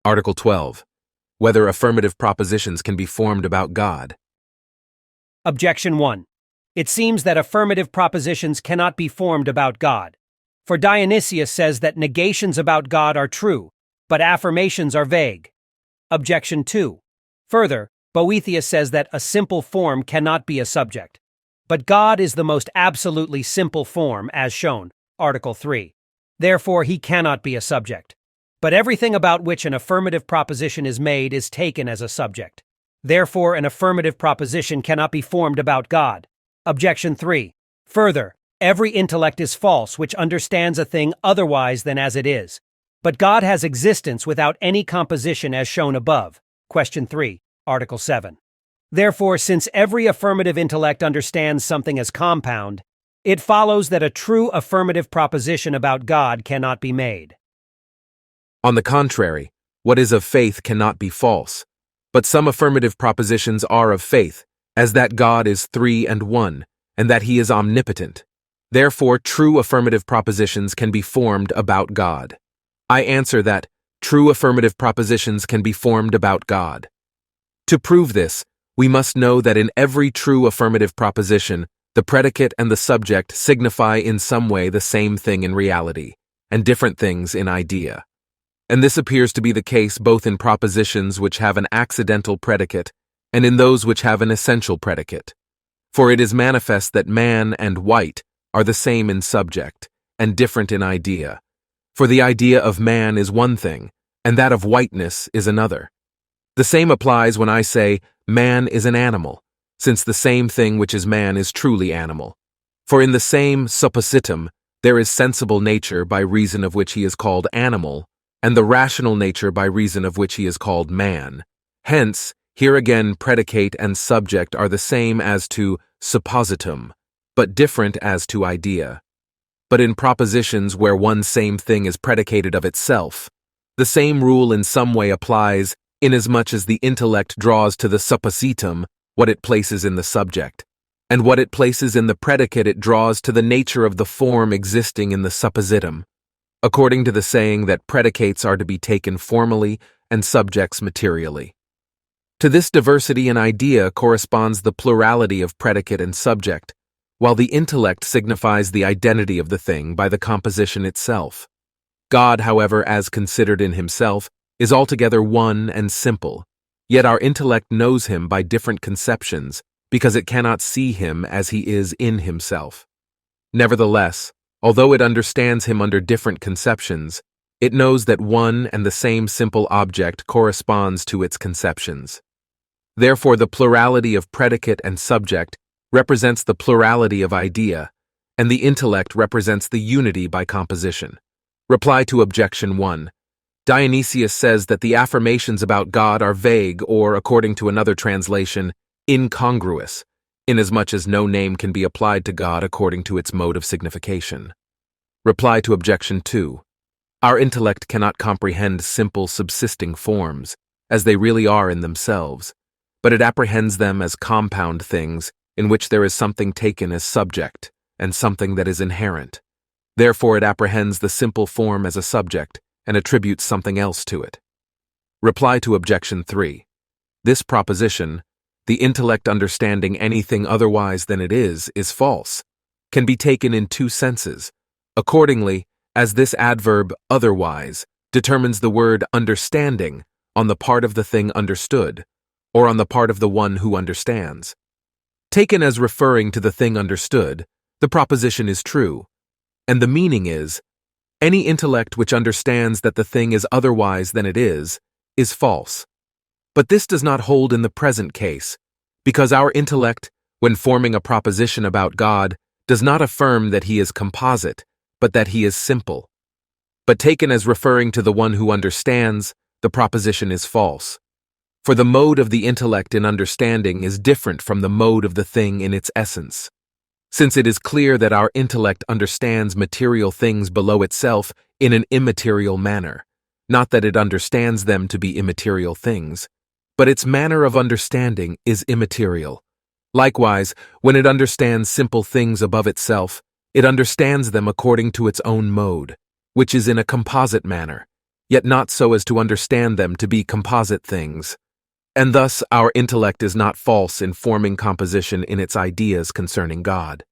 Article 12. Whether affirmative propositions can be formed about God. Objection 1. It seems that affirmative propositions cannot be formed about God. For Dionysius says that negations about God are true, but affirmations are vague. Objection 2. Further, Boethius says that a simple form cannot be a subject. But God is the most absolutely simple form, as shown, Article 3. Therefore, he cannot be a subject. But everything about which an affirmative proposition is made is taken as a subject. Therefore, an affirmative proposition cannot be formed about God. Objection 3. Further, every intellect is false which understands a thing otherwise than as it is. But God has existence without any composition as shown above. Question 3, Article 7. Therefore, since every affirmative intellect understands something as compound, it follows that a true affirmative proposition about God cannot be made. On the contrary, what is of faith cannot be false. But some affirmative propositions are of faith, as that God is three and one, and that he is omnipotent. Therefore, true affirmative propositions can be formed about God. I answer that true affirmative propositions can be formed about God. To prove this, we must know that in every true affirmative proposition, the predicate and the subject signify in some way the same thing in reality, and different things in idea. And this appears to be the case both in propositions which have an accidental predicate and in those which have an essential predicate. For it is manifest that man and white are the same in subject and different in idea. For the idea of man is one thing, and that of whiteness is another. The same applies when I say man is an animal, since the same thing which is man is truly animal. For in the same suppositum there is sensible nature by reason of which he is called animal, and the rational nature by reason of which he is called man. Hence, here again predicate and subject are the same as to suppositum, but different as to idea. But in propositions where one same thing is predicated of itself, the same rule in some way applies, inasmuch as the intellect draws to the suppositum what it places in the subject, and what it places in the predicate it draws to the nature of the form existing in the suppositum, according to the saying that predicates are to be taken formally and subjects materially. To this diversity in idea corresponds the plurality of predicate and subject, while the intellect signifies the identity of the thing by the composition itself. God, however, as considered in himself, is altogether one and simple, yet our intellect knows him by different conceptions because it cannot see him as he is in himself. Nevertheless, although it understands him under different conceptions, it knows that one and the same simple object corresponds to its conceptions. Therefore, the plurality of predicate and subject represents the plurality of idea, and the intellect represents the unity by composition. Reply to Objection 1. Dionysius says that the affirmations about God are vague or, according to another translation, incongruous, inasmuch as no name can be applied to God according to its mode of signification. Reply to Objection 2. Our intellect cannot comprehend simple subsisting forms, as they really are in themselves, but it apprehends them as compound things in which there is something taken as subject and something that is inherent. Therefore it apprehends the simple form as a subject and attributes something else to it. Reply to Objection 3. This proposition, the intellect understanding anything otherwise than it is false, can be taken in two senses. Accordingly, as this adverb otherwise determines the word understanding on the part of the thing understood, or on the part of the one who understands. Taken as referring to the thing understood, the proposition is true, and the meaning is, any intellect which understands that the thing is otherwise than it is false. But this does not hold in the present case, because our intellect, when forming a proposition about God, does not affirm that he is composite, but that he is simple. But taken as referring to the one who understands, the proposition is false. For the mode of the intellect in understanding is different from the mode of the thing in its essence. Since it is clear that our intellect understands material things below itself in an immaterial manner, not that it understands them to be immaterial things, but its manner of understanding is immaterial. Likewise, when it understands simple things above itself, it understands them according to its own mode, which is in a composite manner, yet not so as to understand them to be composite things. And thus our intellect is not false in forming composition in its ideas concerning God.